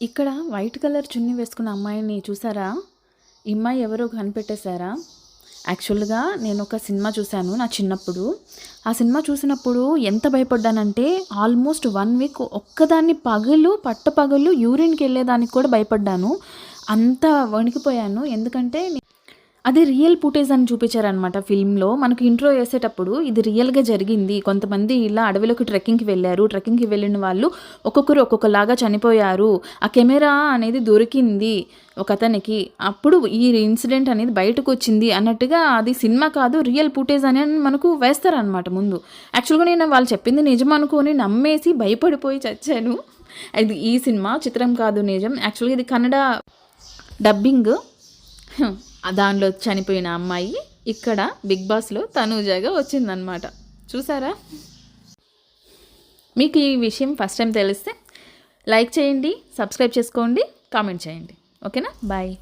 ఇక్కడ white colour చున్నీ వేసుకున్న అమ్మాయిని చూసారా? ఈ అమ్మాయి ఎవరో కనిపెట్టేశారా? యాక్చువల్గా నేను ఒక సినిమా చూశాను నా చిన్నప్పుడు. ఆ సినిమా చూసినప్పుడు ఎంత భయపడ్డానంటే ఆల్మోస్ట్ 1 వీక్ ఒక్కదాన్ని పట్టపగలు యూరిన్‌కి వెళ్ళేదానికి కూడా భయపడ్డాను. అంత వణికిపోయాను. ఎందుకంటే అది రియల్ ఫుటేజ్ అని చూపించారనమాట ఫిల్మ్‌లో. మనకు ఇంట్రో యేసేటప్పుడు ఇది రియల్‌గా జరిగింది. కొంతమంది ఇలా అడవిలోకి ట్రెక్కింగ్‌కి వెళ్లారు. ట్రెక్కింగ్‌కి వెళ్ళిన వాళ్ళు ఒక్కొక్కరు ఒక్కొక్కలాగా చనిపోయారు. ఆ కెమెరా అనేది దొరికింది ఒకతనికి. అప్పుడు ఈ ఇన్సిడెంట్ అనేది బయటకొచ్చింది అన్నట్టుగా అది సినిమా కాదు రియల్ ఫుటేజ్ అని మనకు వేస్తారనమాట ముందు. యాక్చువల్‌గా నేను వాళ్ళు చెప్పింది నిజం అనుకోని నమ్మేసి భయపడిపోయి చచ్చాను. ఇది ఈ సినిమా చిత్రం కాదు నిజం. యాక్చువల్‌గా ఇది కన్నడ డబ్బింగ్. దానిలో చనిపోయిన అమ్మాయి ఇక్కడ బిగ్ బాస్లో తనూజాగా వచ్చిందనమాట. చూసారా? మీకు ఈ విషయం ఫస్ట్ టైం తెలిస్తే లైక్ చేయండి, సబ్స్క్రైబ్ చేసుకోండి, కామెంట్ చేయండి. ఓకేనా? బాయ్.